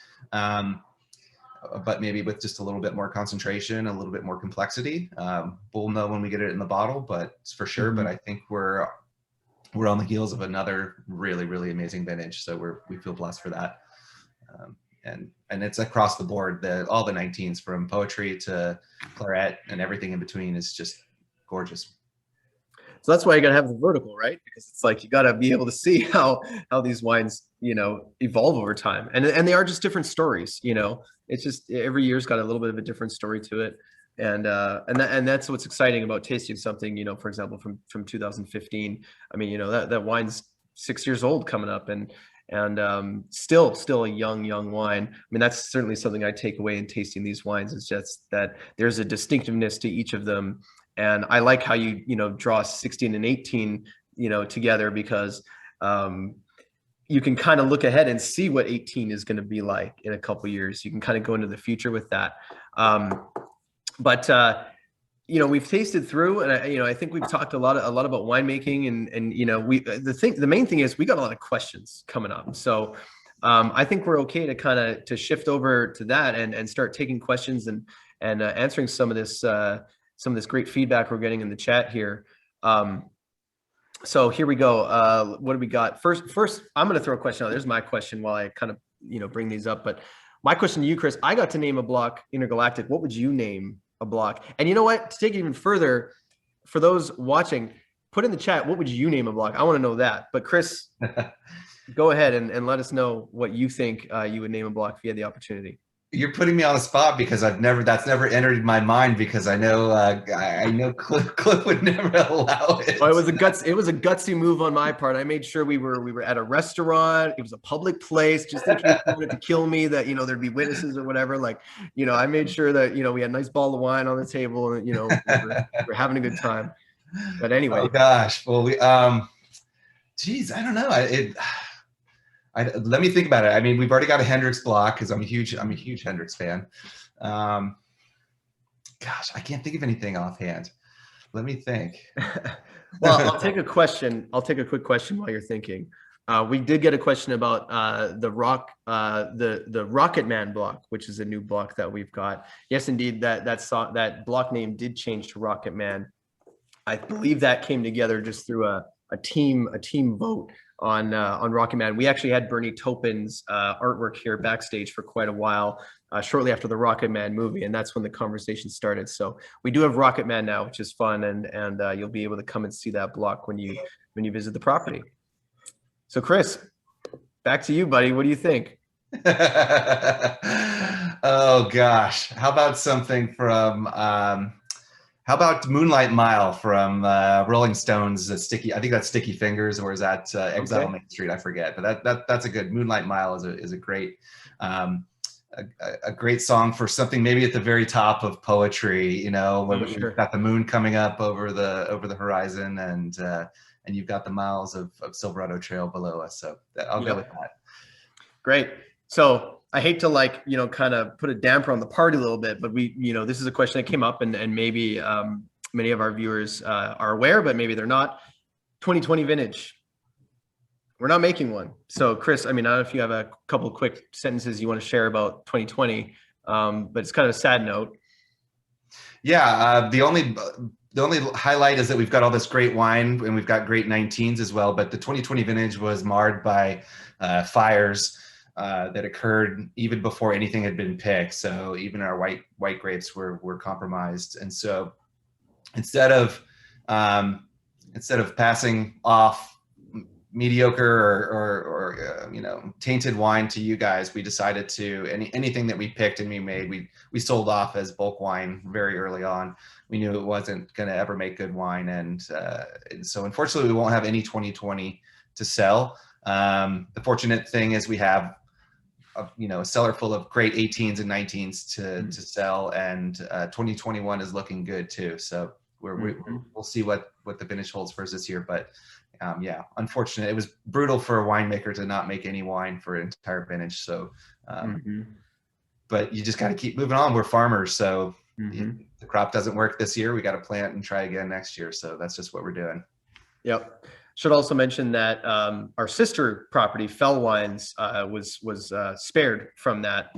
Speaker 3: But maybe with just a little bit more concentration, a little bit more complexity. We'll know when we get it in the bottle, but it's for sure. But I think we're on the heels of another really, really amazing vintage. So we feel blessed for that. And it's across the board. All the 19s, from poetry to claret and everything in between, is just gorgeous.
Speaker 1: So that's why you got to have the vertical, right? Because it's like you got to be able to see how these wines, evolve over time, and they are just different stories. It's just every year's got a little bit of a different story to it. And that's what's exciting about tasting something, you know, for example, from 2015. I mean, you know, that wine's 6 years old coming up, and still a young wine. I mean, that's certainly something I take away in tasting these wines, is just that there's a distinctiveness to each of them. And I like how you know, draw 16 and 18, you know, together, because you can kind of look ahead and see what 18 is going to be like in a couple of years. You can kind of go into the future with that. But you know, we've tasted through, and you know, I think we've talked a lot about winemaking, and you know, the main thing is we got a lot of questions coming up. So I think we're okay to kind of to shift over to that and start taking questions and answering some of this great feedback we're getting in the chat here. So here we go. What do we got? First, I'm going to throw a question out. There's my question while I kind of, you know, bring these up. But my question to you, Chris, I got to name a block Intergalactic. What would you name a block? And you know what? To take it even further, for those watching, put in the chat, what would you name a block? I want to know that. But Chris, go ahead and let us know what you think you would name a block if you had the opportunity.
Speaker 3: You're putting me on the spot because that's never entered my mind, because I know Cliff would never allow it.
Speaker 1: Well, it was a gutsy move on my part. I made sure we were at a restaurant. It was a public place, just in case he wanted to kill me, that, you know, there'd be witnesses or whatever. Like, you know, I made sure that, you know, we had a nice bottle of wine on the table, and, you know, we're having a good time. But anyway.
Speaker 3: Oh gosh. Well, geez, I don't know. Let me think about it. I mean, we've already got a Hendrix block, because I'm a huge Hendrix fan. Gosh, I can't think of anything offhand. Let me think.
Speaker 1: Well, I'll take a question. I'll take a quick question while you're thinking. We did get a question about the Rocket Man block, which is a new block that we've got. Yes, indeed, that block name did change to Rocket Man. I believe that came together just through a team vote on Rocket Man. We actually had Bernie Taupin's artwork here backstage for quite a while, shortly after the Rocket Man movie, and that's when the conversation started. So we do have Rocket Man now, which is fun, and you'll be able to come and see that block when you visit the property. So Chris, back to you, buddy. What do you think?
Speaker 3: Oh gosh, how about something from how about Moonlight Mile from Rolling Stones? I think that's Sticky Fingers, or is that Exile on Main Street? I forget, but that's a good. Moonlight Mile is a great a great song for something maybe at the very top of poetry. You know, when we've got the moon coming up over the horizon, and you've got the miles of Silverado Trail below us. So I'll go with that.
Speaker 1: Great. So I hate to, like, you know, kind of put a damper on the party a little bit, but you know, this is a question that came up, and maybe many of our viewers are aware, but maybe they're not. 2020 vintage. We're not making one. So Chris, I mean, I don't know if you have a couple of quick sentences you want to share about 2020, but it's kind of a sad note.
Speaker 3: Yeah, the only highlight is that we've got all this great wine, and we've got great 19s as well, but the 2020 vintage was marred by fires that occurred even before anything had been picked. So even our white grapes were compromised. And so instead of passing off mediocre or you know, tainted wine to you guys, we decided to anything that we picked and we made, we sold off as bulk wine very early on. We knew it wasn't going to ever make good wine, and so unfortunately we won't have any 2020 to sell. The fortunate thing is we have a cellar full of great 18s and 19s to sell, and 2021 is looking good too. So we'll see what the finish holds for us this year. But yeah, unfortunate. It was brutal for a winemaker to not make any wine for an entire vintage. So, but you just got to keep moving on. We're farmers, so if the crop doesn't work this year, we got to plant and try again next year. So that's just what we're doing.
Speaker 1: Yep. Should also mention that our sister property, Fell Wines, was spared from that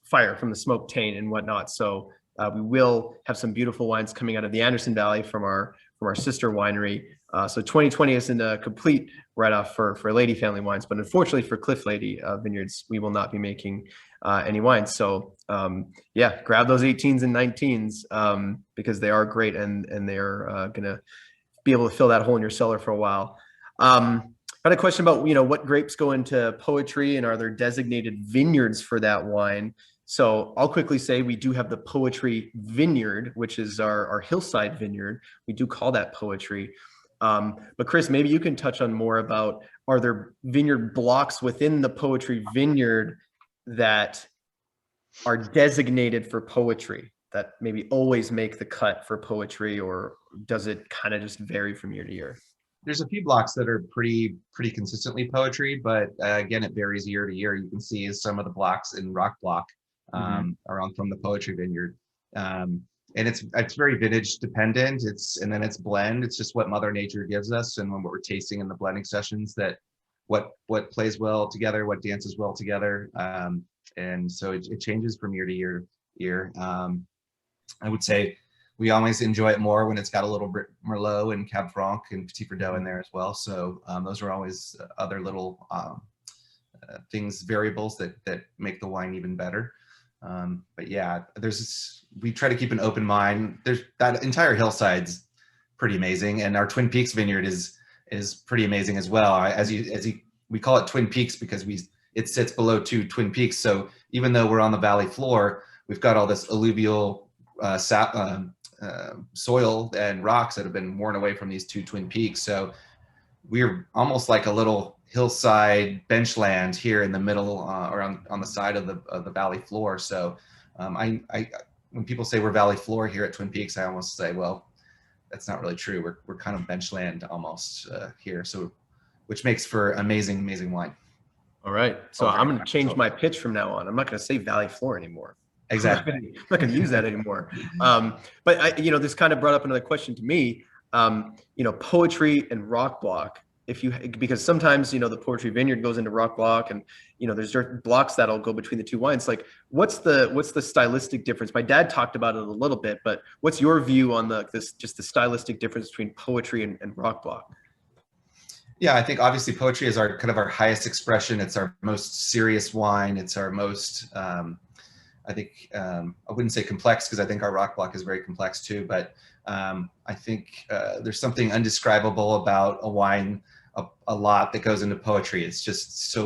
Speaker 1: fire, from the smoke taint and whatnot. So we will have some beautiful wines coming out of the Anderson Valley from our sister winery. So 2020 isn't a complete write-off for Lede family wines, but unfortunately for Cliff Lede Vineyards, we will not be making any wines. So yeah, grab those 18s and 19s because they are great, and they're gonna be able to fill that hole in your cellar for a while. Got a question about, what grapes go into poetry, and are there designated vineyards for that wine? So I'll quickly say we do have the Poetry Vineyard, which is our hillside vineyard. We do call that Poetry. But Chris, maybe you can touch on more about, are there vineyard blocks within the Poetry Vineyard that are designated for poetry, that maybe always make the cut for poetry, or does it kind of just vary from year to year?
Speaker 3: There's a few blocks that are pretty consistently poetry, but again, it varies year to year. You can see some of the blocks in Rock Block around from the Poetry Vineyard. And it's very vintage dependent. And then it's blend. It's just what Mother Nature gives us, and when we're tasting in the blending sessions, that what plays well together, what dances well together. And so it changes from year to year. I would say we always enjoy it more when it's got a little bit Merlot and Cab Franc and Petit Verdot in there as well. So those are always other little variables that make the wine even better. But yeah, we try to keep an open mind. There's that entire hillside's pretty amazing, and our Twin Peaks vineyard is pretty amazing as well. We call it Twin Peaks because it sits below two Twin Peaks. So even though we're on the valley floor, we've got all this alluvial soil and rocks that have been worn away from these two Twin Peaks. So we're almost like a little hillside benchland here in the middle, or on the side of the valley floor. So when people say we're valley floor here at Twin Peaks, I almost say, well, that's not really true. We're kind of benchland almost here. So, which makes for amazing wine.
Speaker 1: All right. So I'm going to change my pitch from now on. I'm not going to say valley floor anymore.
Speaker 3: Exactly.
Speaker 1: I'm not going to use that anymore. But this kind of brought up another question to me. Poetry and Rock Block. Because sometimes the Poetry Vineyard goes into Rock Block, and there's certain blocks that'll go between the two wines. Like, what's the stylistic difference? My dad talked about it a little bit, but what's your view on the stylistic difference between Poetry and Rock Block?
Speaker 3: Yeah, I think obviously poetry is our highest expression. It's our most serious wine. It's our most, I wouldn't say complex, because I think our Rock Block is very complex too, but I think there's something undescribable about a wine, a lot that goes into poetry. It's just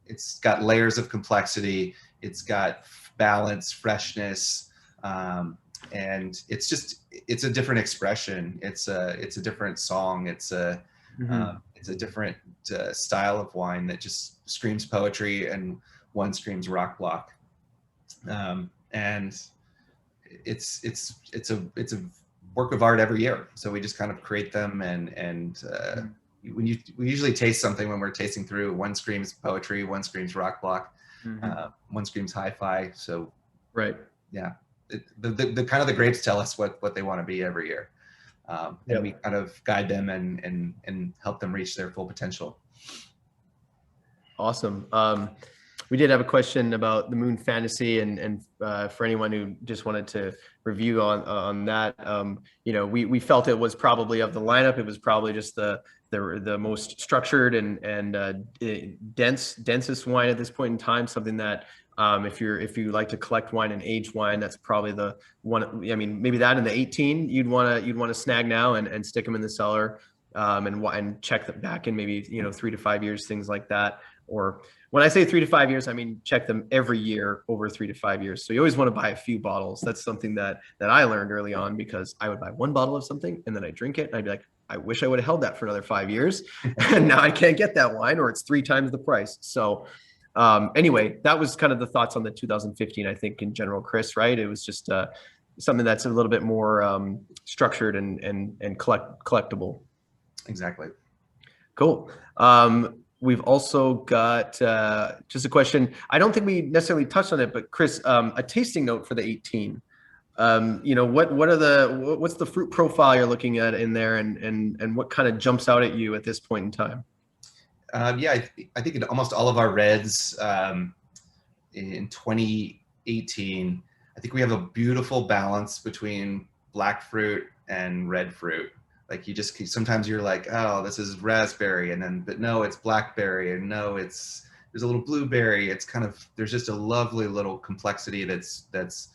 Speaker 3: it's got layers of complexity. It's got balance, freshness, and it's a different expression. It's a different song. It's a different style of wine that just screams poetry, and one screams Rock Block. And it's a work of art every year. So we just kind of create them, and we usually taste something when we're tasting through. One screams poetry, one screams Rock Block, one screams hi-fi. So right, yeah, the kind of the grapes tell us what they want to be every year, and we kind of guide them and help them reach their full potential. Awesome.
Speaker 1: We did have a question about the Moon Fantasy, and for anyone who just wanted to review on that, we felt it was probably, of the lineup, it was probably just the most structured and densest wine at this point in time. Something that if you like to collect wine and age wine, that's probably the one. I mean, maybe that in the 18 you'd want to snag now and stick them in the cellar, and check them back in maybe 3 to 5 years, things like that. Or when I say 3 to 5 years, I mean check them every year over 3 to 5 years. So you always want to buy a few bottles. That's something that I learned early on, because I would buy one bottle of something and then I drink it and I'd be like, I wish I would have held that for another 5 years. And now I can't get that wine, or it's 3 times the price. So anyway, that was kind of the thoughts on the 2015, I think, in general, Chris, right? It was just something that's a little bit more structured and collectible.
Speaker 3: Exactly.
Speaker 1: Cool. We've also got just a question. I don't think we necessarily touched on it, but Chris, a tasting note for the 18. What's the fruit profile you're looking at in there, and what kind of jumps out at you at this point in time?
Speaker 3: I think in almost all of our reds in 2018, I think we have a beautiful balance between black fruit and red fruit. Like, sometimes you're like, oh, this is raspberry, but no, it's blackberry, and no, there's a little blueberry. It's there's just a lovely little complexity that's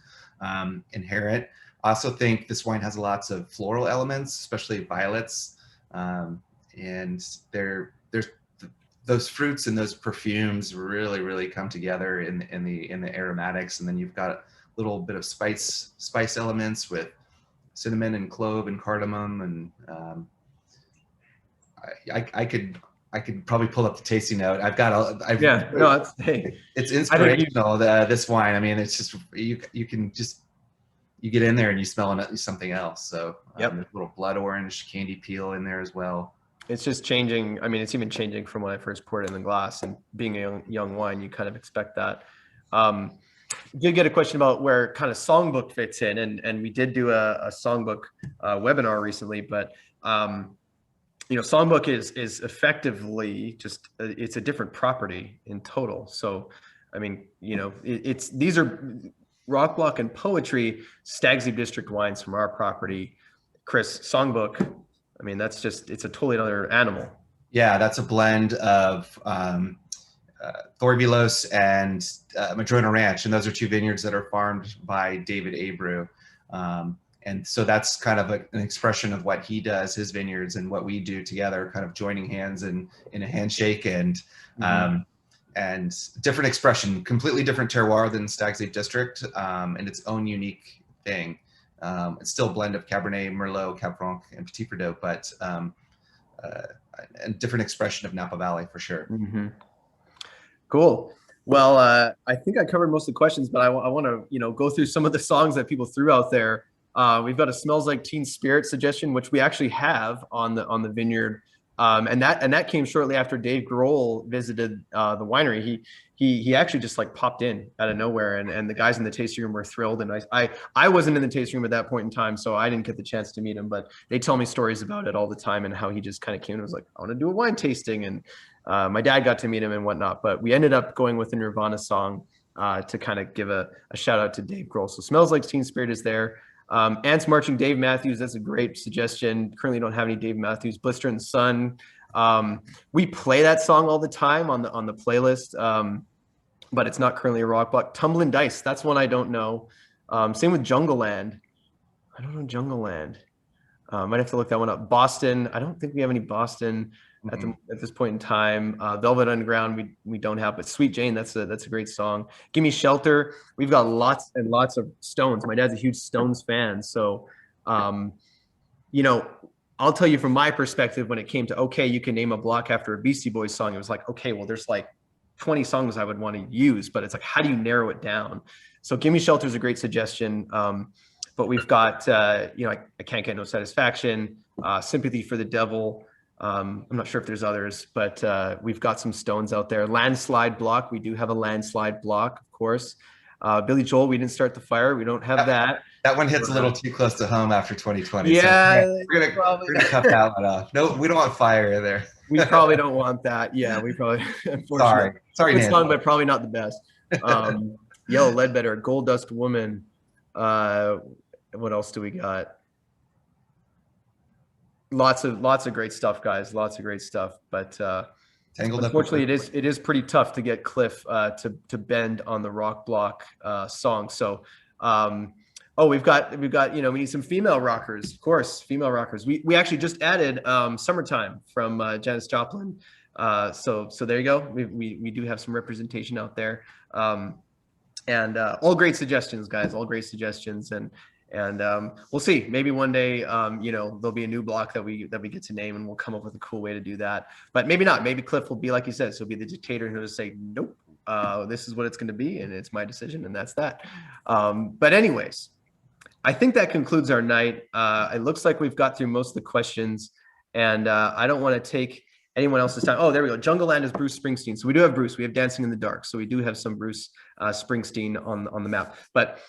Speaker 3: inherent. I also think this wine has lots of floral elements, especially violets, and there's those fruits and those perfumes really come together in the aromatics, and then you've got a little bit of spice elements with cinnamon and clove and cardamom, and I could probably pull up the tasting note.
Speaker 1: Yeah, no, it's, hey,
Speaker 3: it's
Speaker 1: I think you,
Speaker 3: inspirational. This wine, I mean, it's just you can just, you get in there and you smell something else. So
Speaker 1: Yep.
Speaker 3: there's a little blood orange candy peel in there as well.
Speaker 1: it's just changing. I mean, it's even changing from when I first poured it in the glass, and being a young wine, you kind of expect that. Did get a question about where kind of songbook fits in, and we did do a songbook webinar recently, but you know, songbook is effectively just it's a different property in total. So, I mean, you know, it's these are rock block and poetry, Stag's Leap District wines from our property. Chris, songbook, I mean, that's just, it's a totally another animal.
Speaker 3: Yeah, that's a blend of Thorbulos and Madrona Ranch, and those are two vineyards that are farmed by David Abreu. And so that's kind of an expression of what he does, his vineyards, and what we do together, kind of joining hands in a handshake, and and different expression, completely different terroir than Stag's Leap District, and its own unique thing. It's still a blend of Cabernet, Merlot, Cab Franc, and Petit Verdot, but a different expression of Napa Valley for sure.
Speaker 1: Cool. Well, I think I covered most of the questions, but I want to, you know, go through some of the songs that people threw out there. We've got a "Smells Like Teen Spirit" suggestion, which we actually have on the vineyard, and that came shortly after Dave Grohl visited the winery. He actually just like popped in out of nowhere, and the guys in the tasting room were thrilled. And I wasn't in the tasting room at that point in time, so I didn't get the chance to meet him. But they tell me stories about it all the time, and how he just kind of came and was like, "I want to do a wine tasting," and my dad got to meet him and whatnot. But we ended up going with a Nirvana song to kind of give a shout out to Dave Grohl. So "Smells Like Teen Spirit" is there. Ants Marching, Dave Matthews, that's a great suggestion. Currently don't have any Dave Matthews. Blister in the Sun, we play that song all the time on the playlist, but it's not currently a rock block. Tumbling Dice, that's one I don't know. Same with Jungle Land. I don't know Jungle Land. Might have to look that one up. Boston, I don't think we have any Boston at this point in time. Velvet Underground, we don't have, but Sweet Jane, that's a great song. Give Me Shelter, we've got lots and lots of Stones. My dad's a huge Stones fan, so you know, I'll tell you from my perspective, when it came to, okay, you can name a block after a Beastie Boys song, it was like, okay, well, there's like 20 songs I would want to use, but it's like, how do you narrow it down? So Give Me Shelter is a great suggestion. But we've got, you know, I Can't Get No Satisfaction, Sympathy for the Devil. I'm not sure if there's others, but we've got some Stones out there. Landslide block, we do have a landslide block, of course. Billy Joel, We Didn't Start the Fire, we don't have that.
Speaker 3: That one hits a little too close to home after 2020.
Speaker 1: Yeah,
Speaker 3: so we're gonna cut that one off. No, we don't want fire in there.
Speaker 1: We probably don't want that. Yeah, we probably, unfortunately.
Speaker 3: Sorry,
Speaker 1: good song, but probably not the best. Yellow Ledbetter, Gold Dust Woman. What else do we got? Lots of great stuff, guys. Lots of great stuff. But unfortunately, it is pretty tough to get Cliff to bend on the rock block song. So, we've got, you know, we need some female rockers, of course, female rockers. We actually just added Summertime from Janis Joplin. So there you go. We do have some representation out there. And all great suggestions, guys. All great suggestions, and we'll see. Maybe one day, you know, there'll be a new block that we get to name, and we'll come up with a cool way to do that. But maybe not. Maybe Cliff will be, like you said, so he'll be the dictator, and he'll just say, "Nope, this is what it's going to be, and it's my decision, and that's that." But anyways, I think that concludes our night. It looks like we've got through most of the questions, and I don't want to take anyone else's time. Oh, there we go. Jungle Land is Bruce Springsteen. So we do have Bruce. We have Dancing in the Dark. So we do have some Bruce Springsteen on the map. But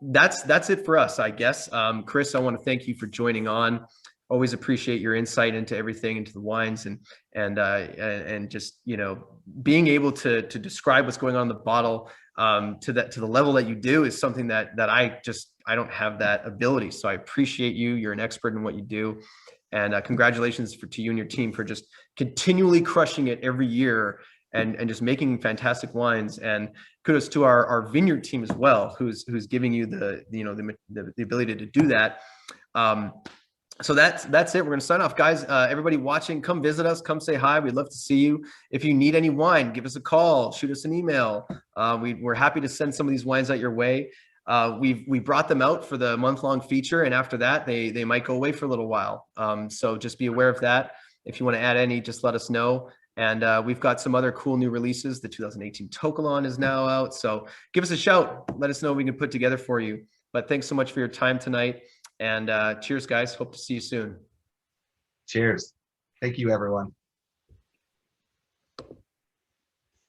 Speaker 1: that's it for us, I guess. Chris, I want to thank you for joining on. Always appreciate your insight into everything, into the wines, and just, you know, being able to describe what's going on in the bottle to the level that you do is something that I don't have that ability. So I appreciate you. You're an expert in what you do. And congratulations to you and your team for just continually crushing it every year and just making fantastic wines. And kudos to our vineyard team as well, who's giving you the ability to do that. So that's it. We're going to sign off, guys. Everybody watching, come visit us, come say hi. We'd love to see you. If you need any wine, give us a call, shoot us an email. We're happy to send some of these wines out your way. We brought them out for the month-long feature, and after that, they might go away for a little while. So just be aware of that. If you want to add any, just let us know. And we've got some other cool new releases. The 2018 Tokalon is now out. So give us a shout. Let us know what we can put together for you. But thanks so much for your time tonight. And cheers, guys. Hope to see you soon.
Speaker 3: Cheers. Thank you, everyone.